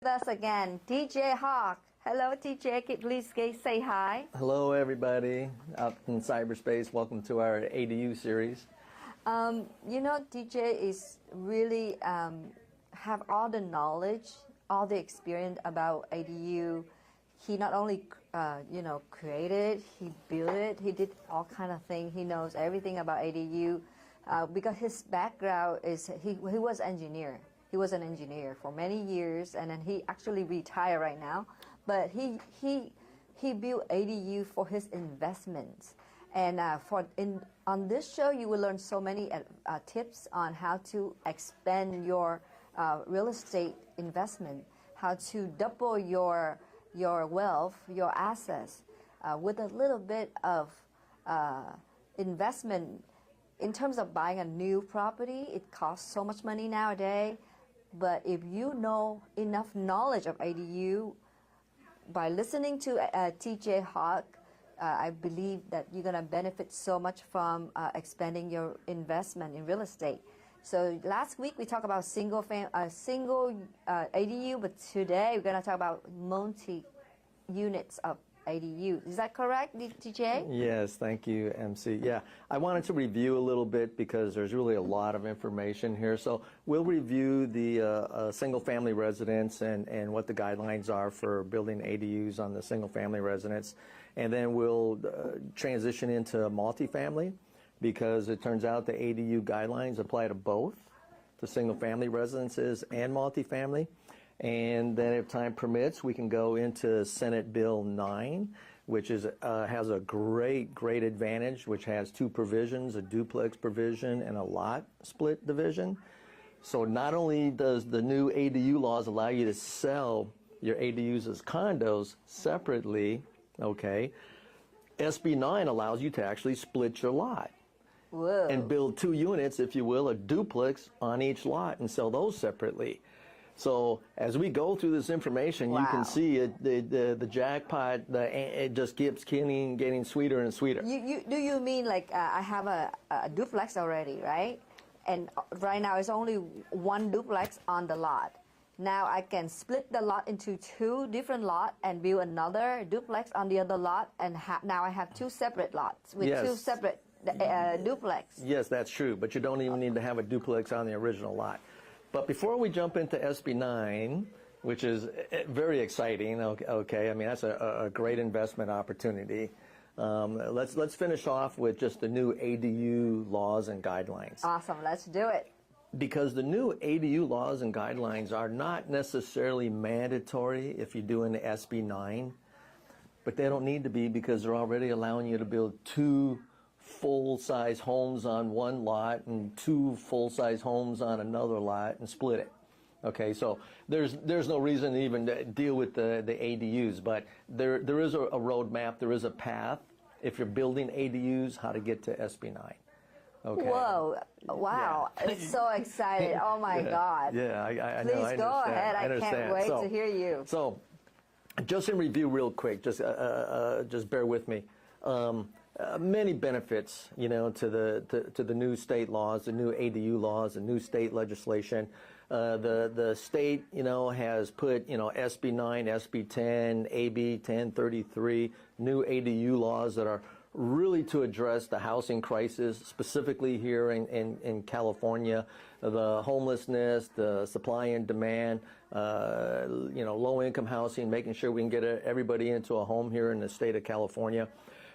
With us again, TJ Hawk. Hello, TJ. Please say hi. Hello, everybody out in cyberspace. Welcome to our ADU series. TJ is really have all the knowledge, all the experience about ADU. He not only created, he built it. He did all kind of things. He knows everything about ADU because his background is he was engineer. He was an engineer for many years, and then he actually retired right now. But he built ADU for his investments. And on this show, you will learn so many tips on how to expand your real estate investment, how to double your wealth, your assets, with a little bit of investment. In terms of buying a new property, it costs so much money nowadays. But if you know enough knowledge of ADU, by listening to TJ Hawk, I believe that you're going to benefit so much from expanding your investment in real estate. So last week we talked about single ADU, but today we're going to talk about multi-units of ADU. Is that correct, TJ? Yes, thank you, MC. Yeah, I wanted to review a little bit because there's really a lot of information here. So we'll review the single-family residence and what the guidelines are for building ADUs on the single-family residence. And then we'll transition into multifamily because it turns out the ADU guidelines apply to both, the single-family residences and multifamily. And then if time permits, we can go into Senate Bill 9, which has a great advantage, which has two provisions, a duplex provision and a lot split division. So not only does the new ADU laws allow you to sell your ADUs as condos separately, okay, SB 9 allows you to actually split your lot. Whoa. And build two units, if you will, a duplex on each lot and sell those separately. So as we go through this information, wow, you can see the jackpot. It just keeps getting sweeter and sweeter. Do you mean like I have a duplex already, right? And right now it's only one duplex on the lot. Now I can split the lot into two different lots and build another duplex on the other lot, and now I have two separate lots with yes, two separate duplex. Yes, that's true. But you don't even need to have a duplex on the original lot. But before we jump into SB 9, which is very exciting, okay, I mean, that's a great investment opportunity. Let's finish off with just the new ADU laws and guidelines. Awesome, let's do it. Because the new ADU laws and guidelines are not necessarily mandatory if you're doing the SB 9, but they don't need to be because they're already allowing you to build two full-size homes on one lot and two full-size homes on another lot and split it. Okay, so there's no reason to even deal with the ADUs, but there is a roadmap, there is a path if you're building ADUs, how to get to SB 9. Okay. Whoa, wow, yeah. It's so exciting. Oh my yeah. God. Yeah, I Please know. I go ahead. I understand. can't wait to hear you. So, just in review real quick, just bear with me. Many benefits, to the new state laws, the new ADU laws, the new state legislation. The state, has put, SB 9, SB 10, AB 1033, new ADU laws that are really to address the housing crisis, specifically here in California, the homelessness, the supply and demand, low-income housing, making sure we can get everybody into a home here in the state of California.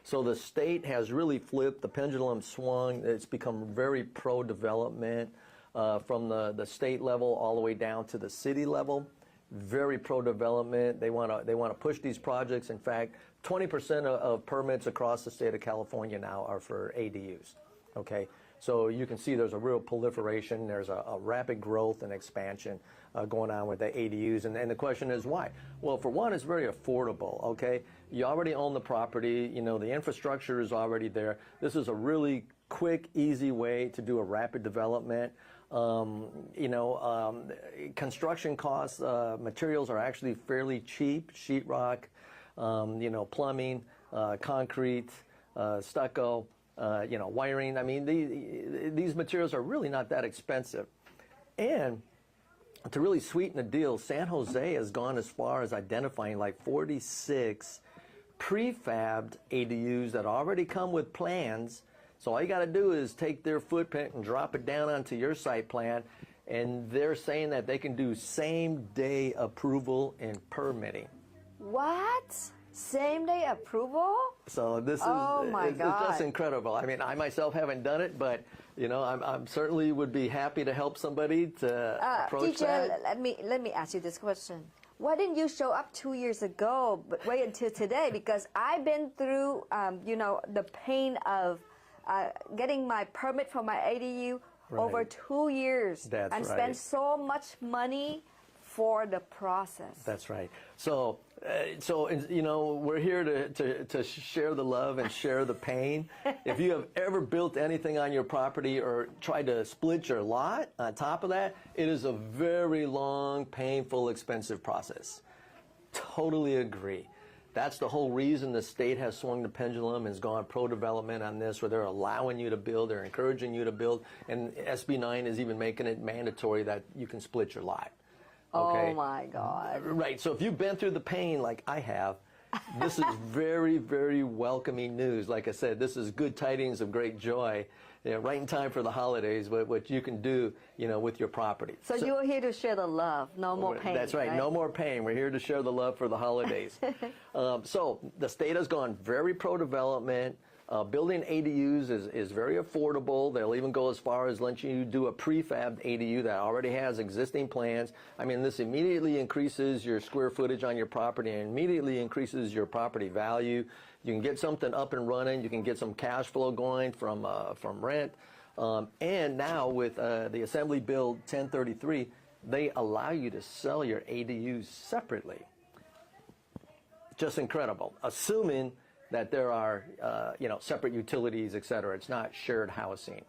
So the state has really flipped, the pendulum swung, it's become very pro-development from the state level all the way down to the city level. Very pro-development. They want to push these projects. In fact, 20% of permits across the state of California now are for ADUs. Okay, so you can see there's a real proliferation. There's a rapid growth and expansion going on with the ADUs. And the question is why? Well, for one, it's very affordable. Okay, you already own the property. The infrastructure is already there. This is a really quick, easy way to do a rapid development. Construction costs, materials are actually fairly cheap, sheetrock, plumbing, concrete, stucco, wiring. I mean, these materials are really not that expensive. And to really sweeten the deal, San Jose has gone as far as identifying like 46 prefabbed ADUs that already come with plans. So all you got to do is take their footprint and drop it down onto your site plan, and they're saying that they can do same-day approval and permitting. What? Same-day approval? So this it's just incredible. I mean, I myself haven't done it, but you know, I'm certainly would be happy to help somebody to approach DJ, that. let me ask you this question. Why didn't you show up 2 years ago, but wait until today? Because I've been through, you know, the pain of getting my permit for my ADU over 2 years. That's and right. spent so much money for the process. That's right. So, you know, we're here to share the love and share the pain. If you have ever built anything on your property or tried to split your lot on top of that, it is a very long, painful, expensive process. Totally agree. That's the whole reason the state has swung the pendulum and has gone pro-development on this, where they're allowing you to build, they're encouraging you to build, and SB 9 is even making it mandatory that you can split your lot. Okay. Oh my God. Right, so if you've been through the pain like I have, this is very, very welcoming news. Like I said, this is good tidings of great joy, you know, right in time for the holidays, what you can do, you know, with your property. So you're here to share the love, no more pain. That's right, no more pain. We're here to share the love for the holidays. So the state has gone very pro-development. Building ADUs is very affordable. They'll even go as far as letting you do a prefabbed ADU that already has existing plans. I mean, this immediately increases your square footage on your property and immediately increases your property value. You can get something up and running. You can get some cash flow going from rent. And now with the Assembly Bill 1033, they allow you to sell your ADUs separately. Just incredible, assuming that there are, you know, separate utilities, et cetera. It's not shared housing.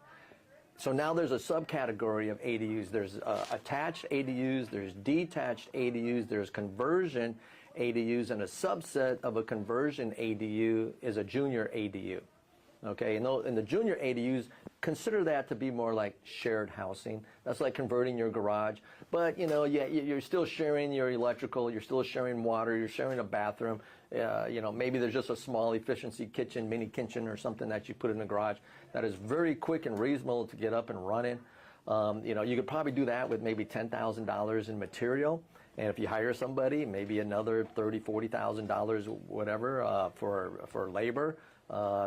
So now there's a subcategory of ADUs. There's attached ADUs, there's detached ADUs, there's conversion ADUs, and a subset of a conversion ADU is a junior ADU. Okay, and the junior ADUs, consider that to be more like shared housing. That's like converting your garage. But, you know, you're still sharing your electrical, you're still sharing water, you're sharing a bathroom. You know, maybe there's just a small efficiency kitchen, mini kitchen or something that you put in the garage that is very quick and reasonable to get up and running. You know, you could probably do that with maybe $10,000 in material. And if you hire somebody, maybe another $30,000, $40,000, whatever, for labor.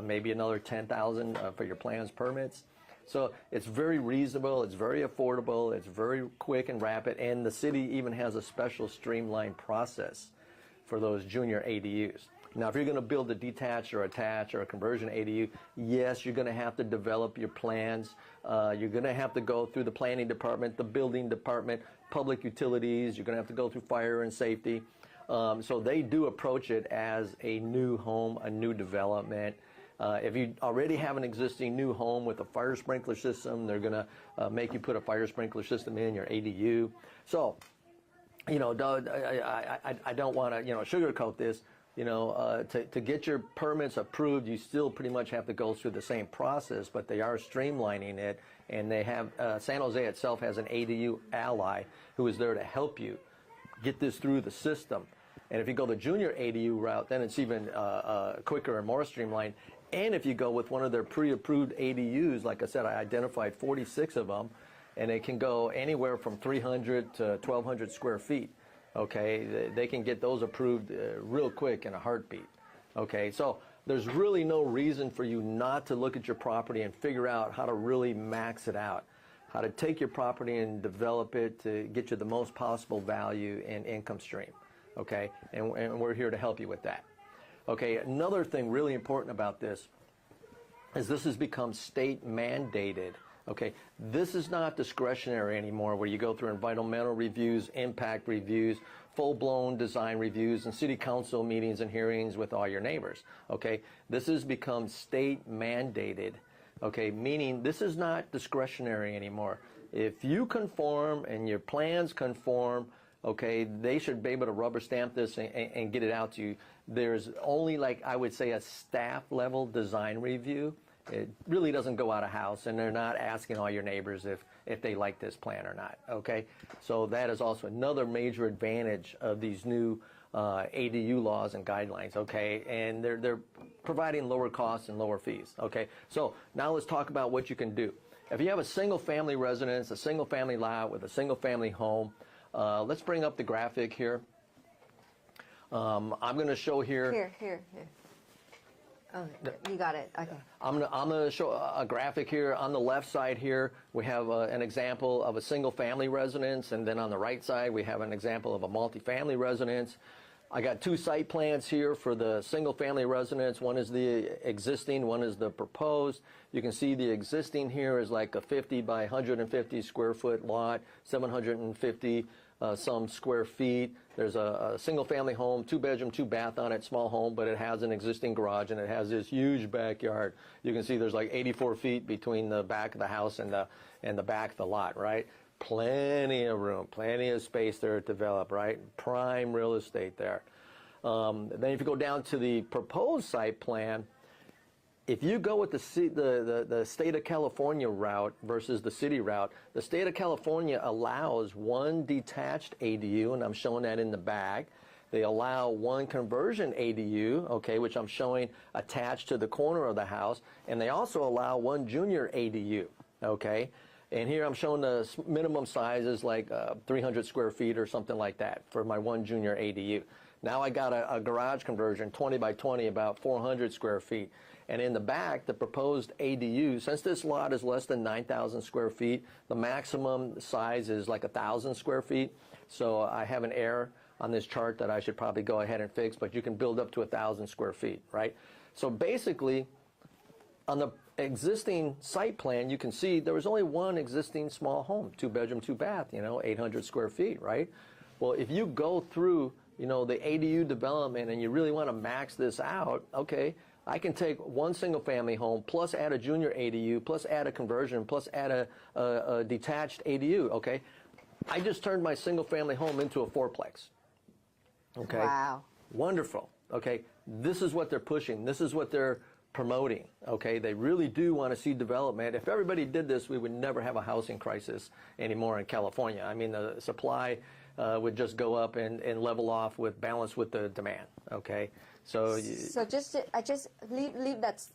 Maybe another $10,000 for your plans, permits. So it's very reasonable, it's very affordable, it's very quick and rapid, and the city even has a special streamlined process for those junior ADUs. Now, if you're going to build a detached or attached or a conversion ADU, yes, you're going to have to develop your plans. You're going to have to go through the planning department, the building department, public utilities. You're going to have to go through fire and safety. So they do approach it as a new home, a new development. If you already have an existing new home with a fire sprinkler system, they're going to make you put a fire sprinkler system in your ADU. So, you know, I don't want to, you know, sugarcoat this. You know, to get your permits approved, you still pretty much have to go through the same process, but they are streamlining it, and they have, San Jose itself has an ADU ally who is there to help you get this through the system. And if you go the junior ADU route, then it's even quicker and more streamlined. And if you go with one of their pre-approved ADUs, like I said, I identified 46 of them, and it can go anywhere from 300 to 1,200 square feet. Okay, they can get those approved real quick in a heartbeat. Okay, so there's really no reason for you not to look at your property and figure out how to really max it out, how to take your property and develop it to get you the most possible value and income stream. Okay, and we're here to help you with that. Okay, another thing really important about this is this has become state mandated. Okay, this is not discretionary anymore, where you go through environmental reviews, impact reviews, full-blown design reviews, and city council meetings and hearings with all your neighbors. Okay, this has become state mandated. Okay, meaning this is not discretionary anymore. If you conform and your plans conform, okay, they should be able to rubber stamp this and get it out to you. There's only, like I would say, a staff level design review, it really doesn't go out of house, and they're not asking all your neighbors if they like this plan or not, okay? So that is also another major advantage of these new ADU laws and guidelines, okay? And they're providing lower costs and lower fees, okay? So now let's talk about what you can do. If you have a single-family residence, a single-family lot with a single-family home, let's bring up the graphic here. I'm going to show here. Here. Oh, you got it. Okay. I'm going to show a graphic here. On the left side here, we have an example of a single-family residence, and then on the right side, we have an example of a multifamily residence. I got two site plans here for the single-family residence. One is the existing, one is the proposed. You can see the existing here is like a 50 by 150 square foot lot, 750 some square feet. There's a single-family home, 2-bedroom, 2-bath on it, small home, but it has an existing garage and it has this huge backyard. You can see there's like 84 feet between the back of the house and the back of the lot, right? Plenty of room, plenty of space there to develop, right? Prime real estate there. Then if you go down to the proposed site plan, if you go with the state of California route versus the city route, the state of California allows one detached ADU, and I'm showing that in the back. They allow one conversion ADU, okay, which I'm showing attached to the corner of the house, and they also allow one junior ADU, okay? And here I'm showing the minimum size is like 300 square feet or something like that for my one junior ADU. Now I got a garage conversion, 20 by 20, about 400 square feet. And in the back, the proposed ADU, since this lot is less than 9,000 square feet, the maximum size is like 1,000 square feet. So I have an error on this chart that I should probably go ahead and fix, but you can build up to 1,000 square feet, right? So basically, on the existing site plan, you can see there was only one existing small home, 2-bedroom, 2-bath, 800 square feet, right? Well, if you go through, the ADU development and you really want to max this out, okay, I can take one single-family home plus add a junior ADU plus add a conversion plus add a detached ADU, okay? I just turned my single-family home into a fourplex, okay? Wow. Wonderful, okay? This is what they're pushing. This is what they're promoting, okay? They really do want to see development. If everybody did this, we would never have a housing crisis anymore in California. I mean, the supply would just go up and level off with balance with the demand, okay? So I just leave that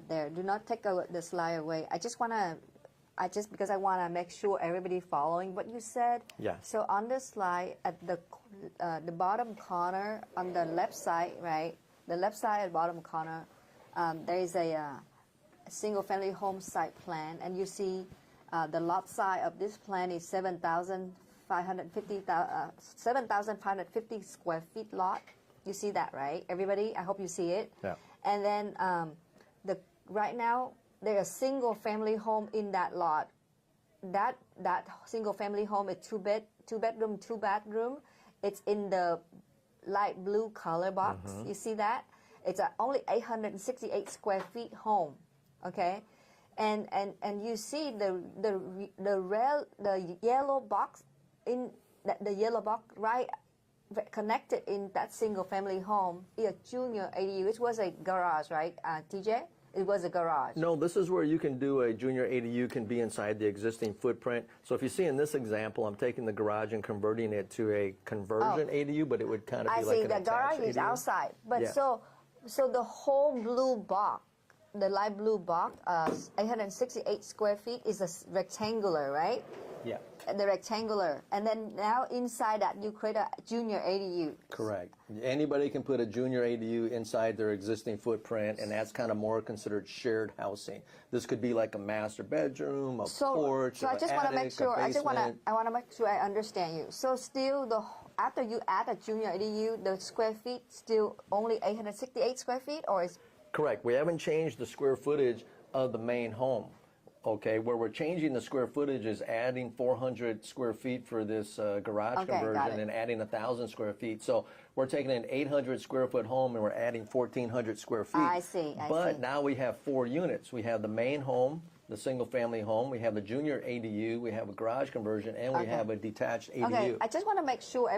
there. Do not take the slide away. Because I want to make sure everybody following what you said. Yeah. So on the slide at the bottom corner on the left side, right? The left side at bottom corner, there is a single-family home site plan, and you see the lot size of this plan is 7,550 square feet lot. You see that, right? Everybody, I hope you see it. Yeah. And then right now there's a single-family home in that lot. That single-family home is 2-bedroom, 2-bathroom. It's in the light blue color box. Mm-hmm. You see that? It's only 868 square feet home, okay? And you see the yellow box in the yellow box right connected in that single family home is a junior ADU. It was a garage, right, TJ? It was a garage. No, this is where you can do a junior ADU can be inside the existing footprint. So if you see in this example, I'm taking the garage and converting it to a conversion ADU, but it would kind of be like an attached ADU. I see, the garage is outside. But yeah. So the whole blue box, the light blue box, 868 square feet is a rectangular, right? Yeah. The rectangular. And then now inside that you create a junior ADU. Correct. Anybody can put a junior ADU inside their existing footprint, and that's kind of more considered shared housing. This could be like a master bedroom, a porch, so I just want to make sure. I want to make sure I understand you. So still after you add a junior ADU, the square feet still only 868 square feet, or is? Correct. We haven't changed the square footage of the main home. Okay, where we're changing the square footage is adding 400 square feet for this garage conversion and adding 1,000 square feet. So we're taking an 800 square foot home and we're adding 1,400 square feet. I see. But now we have 4 units. We have the main home, the single family home, we have the junior ADU, we have a garage conversion, and we have a detached ADU. Okay, I just want to make sure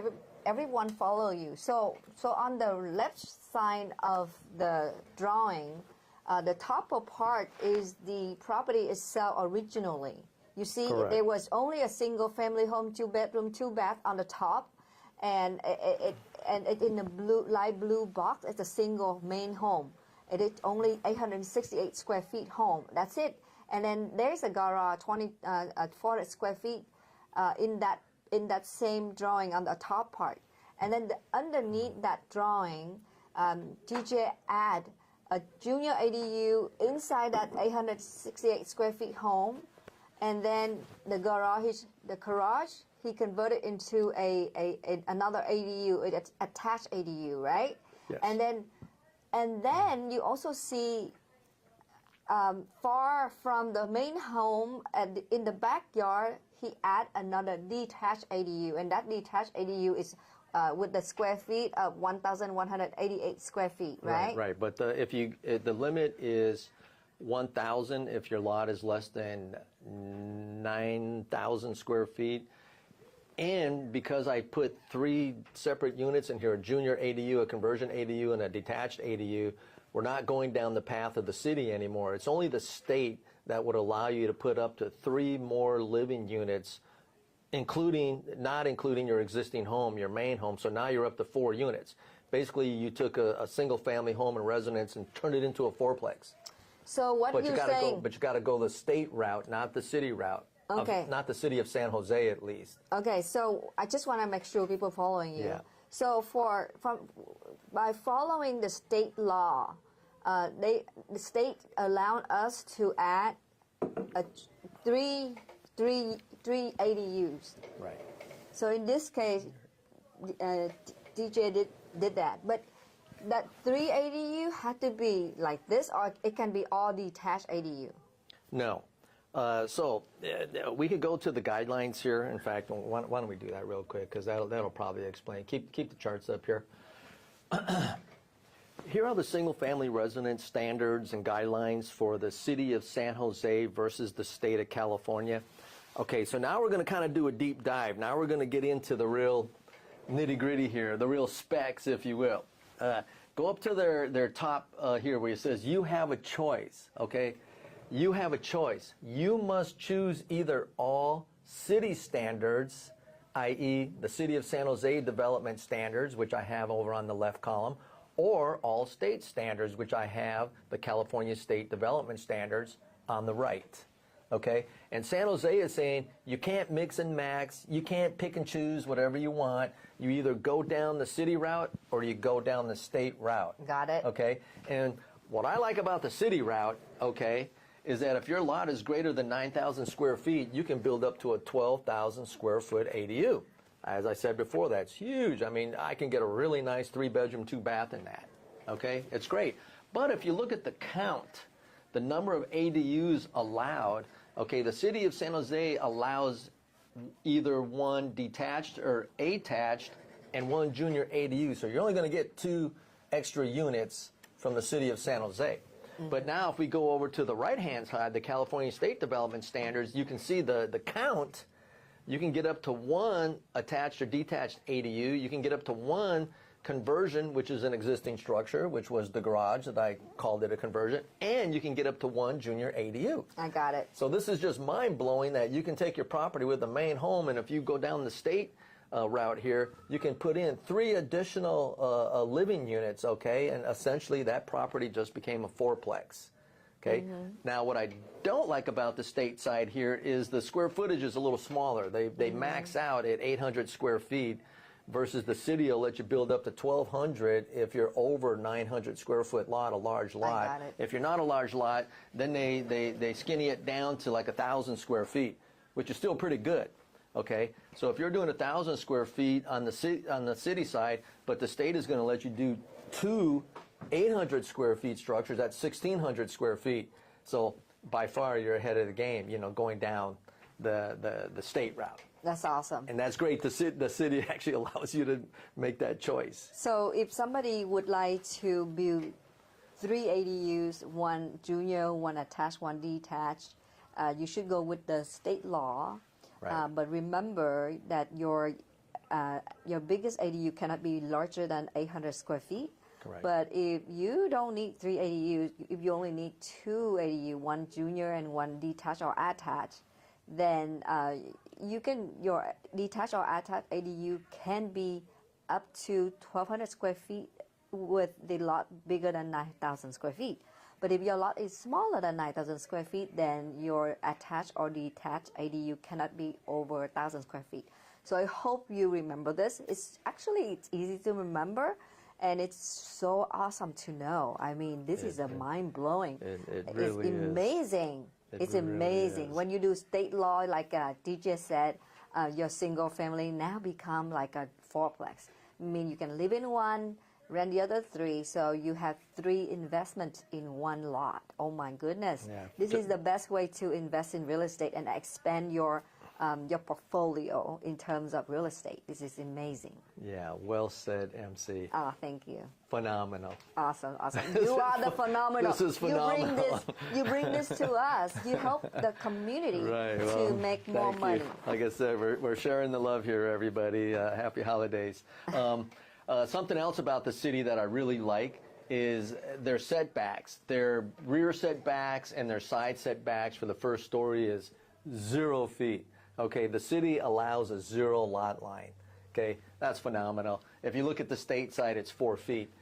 everyone follow you. So on the left side of the drawing, The top part is the property itself originally. You see, Correct. there was only a single family home, 2-bedroom, 2-bath on the top, and it in the light blue box, it's a single main home. It is only 868 square feet home. That's it. And then there's a garage, 400 square feet in that same drawing on the top part. And then underneath that drawing, DJ add a junior ADU inside that 868 square feet home, and then the garage, he converted into another ADU, an attached ADU, right? Yes. And then you also see far from the main home in the backyard, he add another detached ADU, and that detached ADU is with the square feet of 1,188 square feet, right? Right. But the limit is 1,000 if your lot is less than 9,000 square feet. And because I put 3 separate units in here, a junior ADU, a conversion ADU, and a detached ADU, we're not going down the path of the city anymore. It's only the state that would allow you to put up to 3 more living units, not including your existing home, your main home. So now you're up to 4 units. Basically, you took a single family home and residence and turned it into a 4-plex. So what you're saying? But you got to go the state route, not the city route. Okay. Not the city of San Jose, at least. Okay, so I just want to make sure people following you. Yeah. So by following the state law, the state allowed us to add three ADUs. Right. So in this case, DJ did that, but that 3 ADU had to be like this, or it can be all detached ADU. No. So we could go to the guidelines here. In fact, why don't we do that real quick, because that'll probably explain. Keep the charts up here. Here are the single-family residence standards and guidelines for the city of San Jose versus the state of California. Okay, so now we're going to kind of do a deep dive. Now we're going to get into the real nitty-gritty here, the real specs, if you will. Go up to their top here where it says you have a choice, okay? You have a choice. You must choose either all city standards, i.e. the City of San Jose development standards, which I have over on the left column, or all state standards, which I have the California State Development Standards on the right. Okay? And San Jose is saying you can't mix and max, you can't pick and choose whatever you want. You either go down the city route or you go down the state route. Got it. Okay? And what I like about the city route, okay, is that if your lot is greater than 9,000 square feet, you can build up to a 12,000 square foot ADU. As I said before, that's huge. I mean, I can get a really nice 3-bedroom, 2-bath in that. Okay? It's great. But if you look at the count, the number of ADUs allowed, okay, the city of San Jose allows either 1 detached or attached and 1 junior ADU. So you're only going to get 2 extra units from the city of San Jose. Mm-hmm. But now if we go over to the right-hand side, the California State Development Standards, you can see the count. You can get up to 1 attached or detached ADU. You can get up to 1 conversion, which is an existing structure, which was the garage that I called it a conversion, and you can get up to 1 junior ADU. I got it. So this is just mind-blowing that you can take your property with a main home, and if you go down the state route here, you can put in 3 additional living units, okay, and essentially that property just became a 4-plex. Okay. Mm-hmm. Now, what I don't like about the state side here is the square footage is a little smaller. They max out at 800 square feet, versus the city will let you build up to 1,200 if you're over 900 square foot lot, a large lot. I got it. If you're not a large lot, then they skinny it down to like 1,000 square feet, which is still pretty good. Okay, so if you're doing 1,000 square feet on the city side, but the state is going to let you do 2 800 square feet structures, that's 1,600 square feet. So by far you're ahead of the game, you know, going down the state route. That's awesome. And that's great. The city actually allows you to make that choice. So if somebody would like to build 3 ADUs, 1 junior, 1 attached, 1 detached, you should go with the state law. Right. But remember that your biggest ADU cannot be larger than 800 square feet. Correct. But if you don't need 3 ADUs, if you only need 2 ADU, one junior and one detached or attached, then your detached or attached ADU can be up to 1,200 square feet with the lot bigger than 9,000 square feet. But if your lot is smaller than 9,000 square feet, then your attached or detached ADU cannot be over 1,000 square feet. So I hope you remember this. It's easy to remember, and it's so awesome to know. I mean, this is mind-blowing. It really it's amazing. It's really amazing. is. When you do state law, like DJ said, your single family now become like a fourplex. I mean, you can live in one, rent the other 3, so you have 3 investments in one lot. Oh my goodness. Yeah. This is the best way to invest in real estate and expand your portfolio in terms of real estate. This is amazing. Yeah, well said, MC. Oh, thank you. Phenomenal. Awesome. You are the phenomenal. This is phenomenal. You bring this to us. You help the community to make more money. Like I said, we're sharing the love here, everybody. Happy holidays. Something else about the city that I really like is their setbacks. Their rear setbacks and their side setbacks for the first story is 0 feet. Okay, the city allows a 0 lot line. Okay, that's phenomenal. If you look at the state side, it's 4 feet.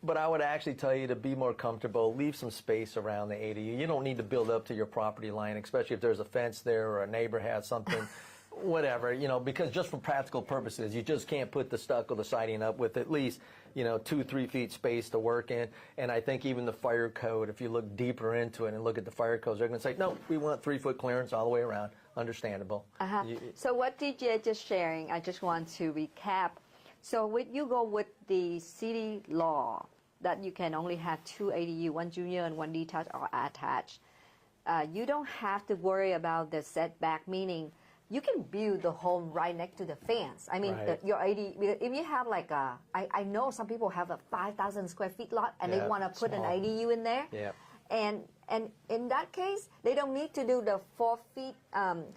But I would actually tell you to be more comfortable, leave some space around the ADU. You don't need to build up to your property line, especially if there's a fence there or a neighbor has something, whatever, because just for practical purposes, you just can't put the stucco, the siding up with at least, 2-3 feet space to work in. And I think even the fire code, if you look deeper into it and look at the fire codes, they're going to say, no, we want 3-foot clearance all the way around. Understandable. So what DJ just sharing, I just want to recap. So you go with the city law that you can only have 2 ADU, one junior and one detached or attached. You don't have to worry about the setback, meaning you can build the home right next to the fence. I mean, Right. your ADU, if you have like I know some people have a 5,000 square feet lot and they want to put small. an ADU in there. Yeah. And in that case, they don't need to do the 4 feet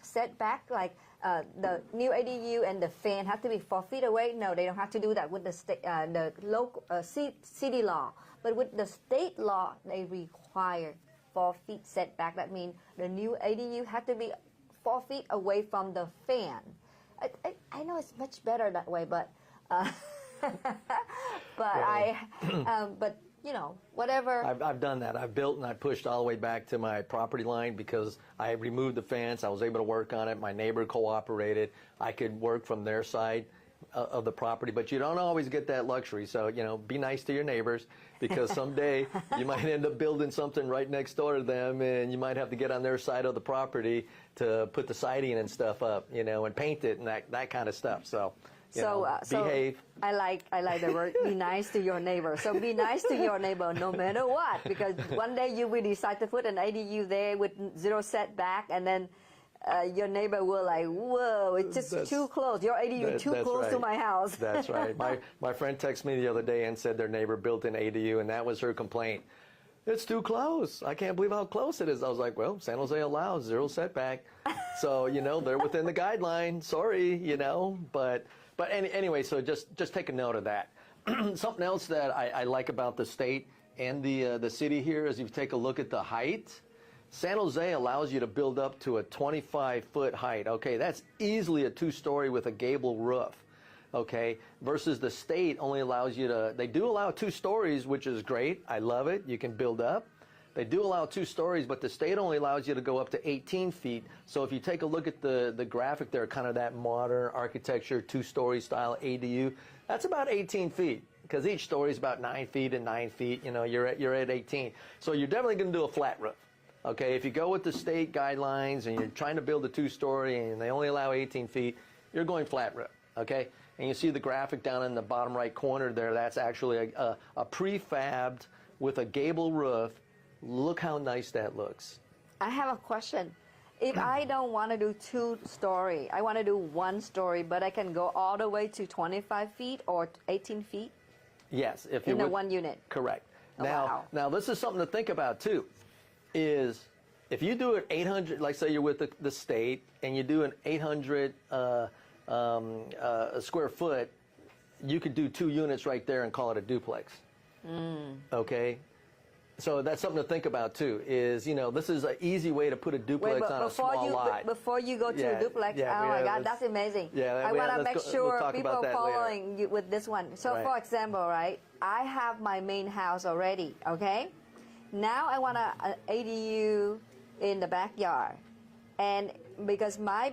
setback, like the new ADU and the fan have to be 4 feet away. No, they don't have to do that with the local city law. But with the state law, they require 4 feet setback. That means the new ADU have to be 4 feet away from the fan. I know it's much better that way, but but whatever. I've done that. I've built and I pushed all the way back to my property line because I removed the fence. I was able to work on it. My neighbor cooperated. I could work from their side of the property, but you don't always get that luxury. So, be nice to your neighbors because someday you might end up building something right next door to them and you might have to get on their side of the property to put the siding and stuff up, and paint it and that kind of stuff. So, behave. I like the word be nice to your neighbor. So be nice to your neighbor no matter what, because one day you will decide to put an ADU there with 0 setback, and then your neighbor will like, whoa, it's just too close. Your ADU too close to my house. That's right. My friend texted me the other day and said their neighbor built an ADU, and that was her complaint. It's too close. I can't believe how close it is. I was like, well, San Jose allows 0 setback. So, they're within the guideline. Sorry, But anyway, so just take a note of that. Something else that I like about the state and the city here is if you take a look at the height, San Jose allows you to build up to a 25-foot height. Okay, that's easily a 2-story with a gable roof. Okay, versus the state only allows you to, they do allow 2 stories, which is great. I love it. You can build up. They do allow 2 stories, but the state only allows you to go up to 18 feet. So if you take a look at the graphic there, kind of that modern architecture, 2-story style ADU, that's about 18 feet because each story is about 9 feet and 9 feet. You're at 18. So you're definitely going to do a flat roof. Okay, if you go with the state guidelines and you're trying to build a 2-story and they only allow 18 feet, you're going flat roof. Okay, and you see the graphic down in the bottom right corner there. That's actually a prefabbed with a gable roof. Look how nice that looks. I have a question. If I don't want to do 2-story, I want to do 1-story, but I can go all the way to 25 feet or 18 feet? Yes. If you in a 1 unit? Correct. Oh, wow. Now this is something to think about too, is if you do it 800, like say you're with the state, and you do an 800 square foot, you could do 2 units right there and call it a duplex. Okay. So that's something to think about too, is, this is an easy way to put a duplex on a small lot. Before you go to duplex, oh my God, that's amazing. Yeah, I want to make sure we'll people are following you with this one. So for example, right, I have my main house already, okay? Now I want an ADU in the backyard. And because my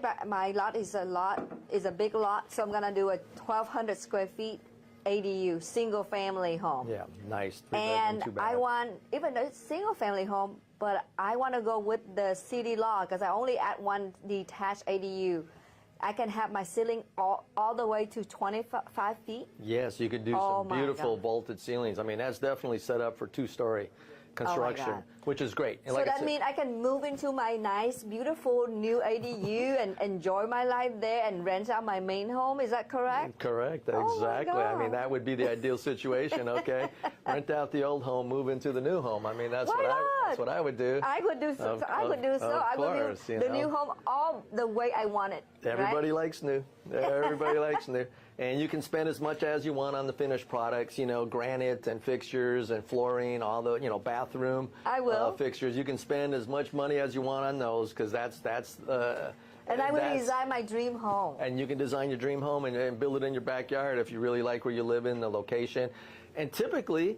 lot is a big lot, so I'm going to do a 1,200 square feet ADU, single family home. Yeah, nice. And I want, even though it's single family home, but I want to go with the city law because I only add one detached ADU. I can have my ceiling all the way to 25 feet. Yes, you could do some beautiful vaulted ceilings. I mean, that's definitely set up for two-story construction, which is great. And so that means I can move into my nice, beautiful new ADU and enjoy my life there and rent out my main home. Is that correct? Correct, exactly. I mean, that would be the ideal situation, okay? Rent out the old home, move into the new home. I mean, that's what I would do. I would do so. I would do the new home all the way I want it. Everybody likes new. Everybody likes new. And you can spend as much as you want on the finished products, granite and fixtures and flooring, all the, bathroom fixtures. You can spend as much money as you want on those because that's and I would design my dream home. And you can design your dream home and build it in your backyard if you really like where you live in, the location. And typically,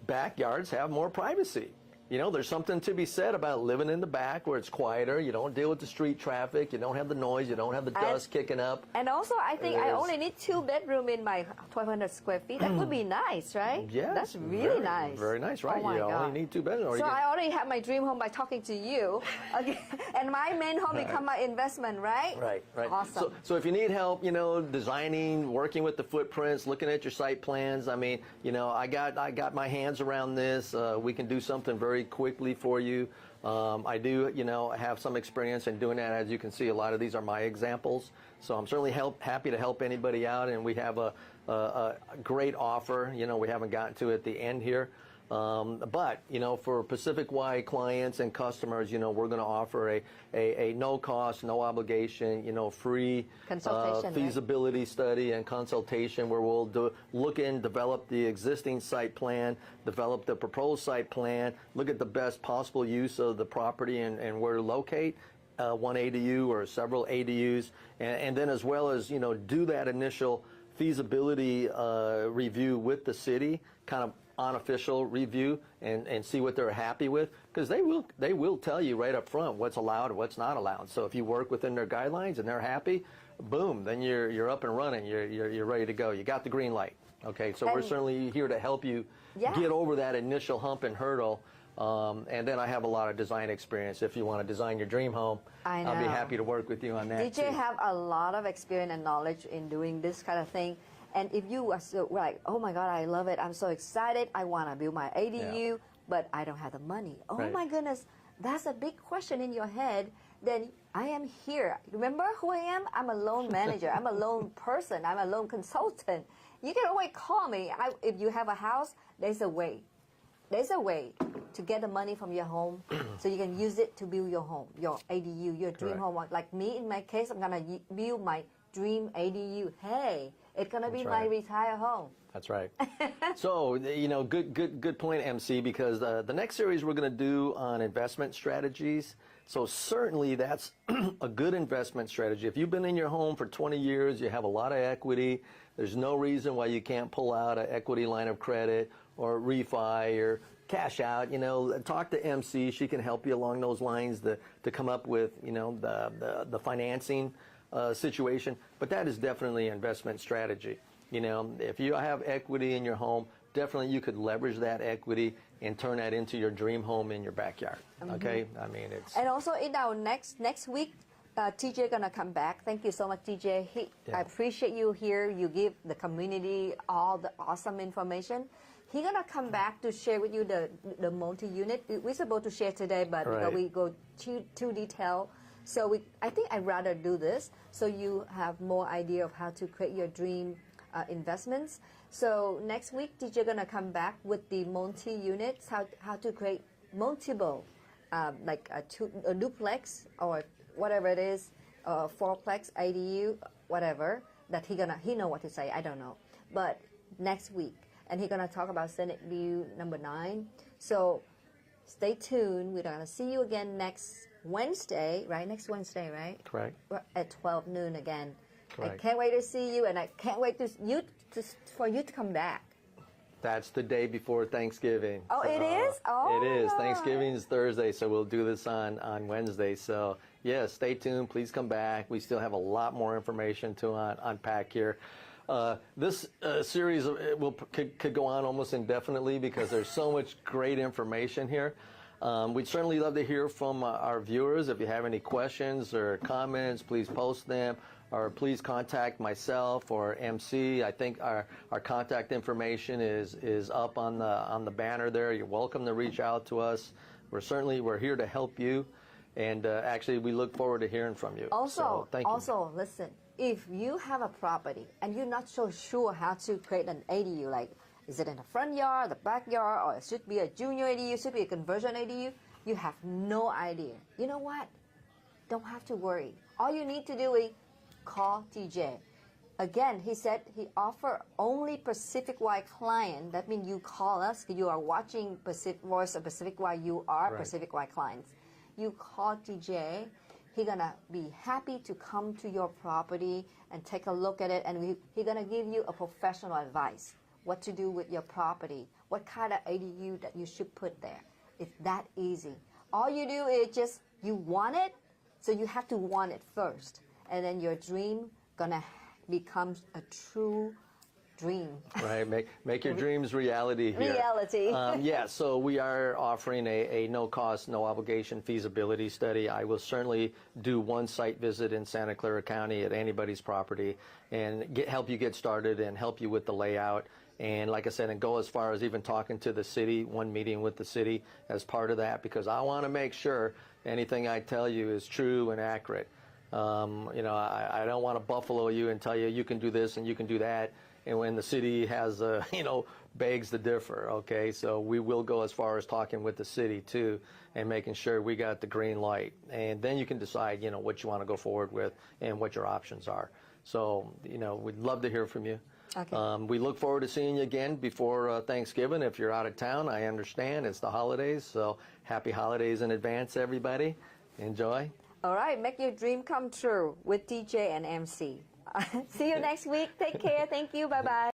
backyards have more privacy. There's something to be said about living in the back where it's quieter. You don't deal with the street traffic. You don't have the noise. You don't have the dust kicking up. And also, I think I only need 2 bedrooms in my 1,200 square feet. That would be nice, right? Yeah. That's really nice. Very nice, right? Oh my you God. only need 2 bedrooms. So I already have my dream home by talking to you. Okay. And my main home become my investment, right? Right. Awesome. So if you need help, designing, working with the footprints, looking at your site plans, I mean, I got my hands around this. We can do something very quickly for you. I do, have some experience in doing that. As you can see, a lot of these are my examples. So I'm certainly happy to help anybody out. And we have a great offer. We haven't gotten to it at the end here. But, for Pacific-wide clients and customers, we're going to offer a no-cost, no obligation, free feasibility study and consultation where we'll look and develop the existing site plan, develop the proposed site plan, look at the best possible use of the property and where to locate one ADU or several ADUs, and then as well as, do that initial feasibility review with the city, kind of unofficial review, and see what they're happy with, because they will tell you right up front what's allowed and what's not allowed. So if you work within their guidelines and they're happy, boom, then you're up and running. You're ready to go. You got the green light. Okay, so we're certainly here to help you get over that initial hump and hurdle. And then I have a lot of design experience. If you want to design your dream home, I'll be happy to work with you on that. DJ have a lot of experience and knowledge in doing this kind of thing. And if you are so like, oh my God, I love it, I'm so excited, I want to build my ADU, but I don't have the money. Oh my goodness, that's a big question in your head. Then I am here. Remember who I am? I'm a loan manager. I'm a loan person. I'm a loan consultant. You can always call me. If you have a house, there's a way. There's a way to get the money from your home so you can use it to build your home, your ADU, your dream home. Like me, in my case, I'm going to build my dream ADU. Hey, it's going to be my retired home. That's right. So, good point, MC, because the next series we're going to do on investment strategies. So certainly that's a good investment strategy. If you've been in your home for 20 years, you have a lot of equity, there's no reason why you can't pull out an equity line of credit or refi or cash out. Talk to MC. She can help you along those lines to come up with, the financing situation. But that is definitely an investment strategy. If you have equity in your home, definitely you could leverage that equity and turn that into your dream home in your backyard. Okay? I mean, it's... And also in our next week, TJ gonna come back. Thank you so much, TJ. I appreciate you here. You give the community all the awesome information. He's gonna come back to share with you the multi-unit. We're supposed to share today, but we go too detailed. So I think I'd rather do this so you have more idea of how to create your dream investments. So next week, TJ gonna come back with the multi-units, how to create multiple, like a duplex or whatever it is, fourplex, ADU, whatever, that he know what to say, I don't know. But next week. and he's gonna talk about Senate Bill number 9. So stay tuned. We're gonna see you again next Wednesday, right? Next Wednesday, right? Correct. At 12 noon again. Correct. I can't wait to see you, and I can't wait for you to come back. That's the day before Thanksgiving. Oh, it is? Oh, it is. my God. Thanksgiving is Thursday, so we'll do this on Wednesday. So, yeah, stay tuned. Please come back. We still have a lot more information to unpack here. This series could go on almost indefinitely because there's so much great information here. We'd certainly love to hear from our viewers. If you have any questions or comments, please post them, or please contact myself or MC. I think our contact information is up on the banner there. You're welcome to reach out to us. We're here to help you, and actually we look forward to hearing from you. Also, so, thank you. Also, listen, if you have a property and you're not so sure how to create an ADU, like is it in the front yard, the backyard, or it should be a junior ADU, should be a conversion ADU, you have no idea. You know what? Don't have to worry. All you need to do is call TJ. Again, he said he offer only Pacific-wide client. That means you call us. You are watching Voice of Pacific-Wide. You are Right. Pacific-Wide clients. You call TJ. He's gonna be happy to come to your property and take a look at it, and he's gonna give you a professional advice. What to do with your property, what kind of ADU that you should put there. It's that easy. All you do is just, you want it, so you have to want it first. And then your dream gonna become a true dream. Right, make your dreams reality here. Reality. Yeah, so we are offering a no-cost, no-obligation feasibility study. I will certainly do one site visit in Santa Clara County at anybody's property and help you get started and help you with the layout. And like I said, and go as far as even talking to the city, one meeting with the city as part of that, because I want to make sure anything I tell you is true and accurate. I don't want to buffalo you and tell you you can do this and you can do that, and when the city has, begs to differ, okay? So we will go as far as talking with the city, too, and making sure we got the green light. And then you can decide, what you want to go forward with and what your options are. So, we'd love to hear from you. Okay. We look forward to seeing you again before Thanksgiving. If you're out of town, I understand. It's the holidays, so happy holidays in advance, everybody. Enjoy. All right, make your dream come true with TJ and MC. See you next week. Take care. Thank you. Bye-bye.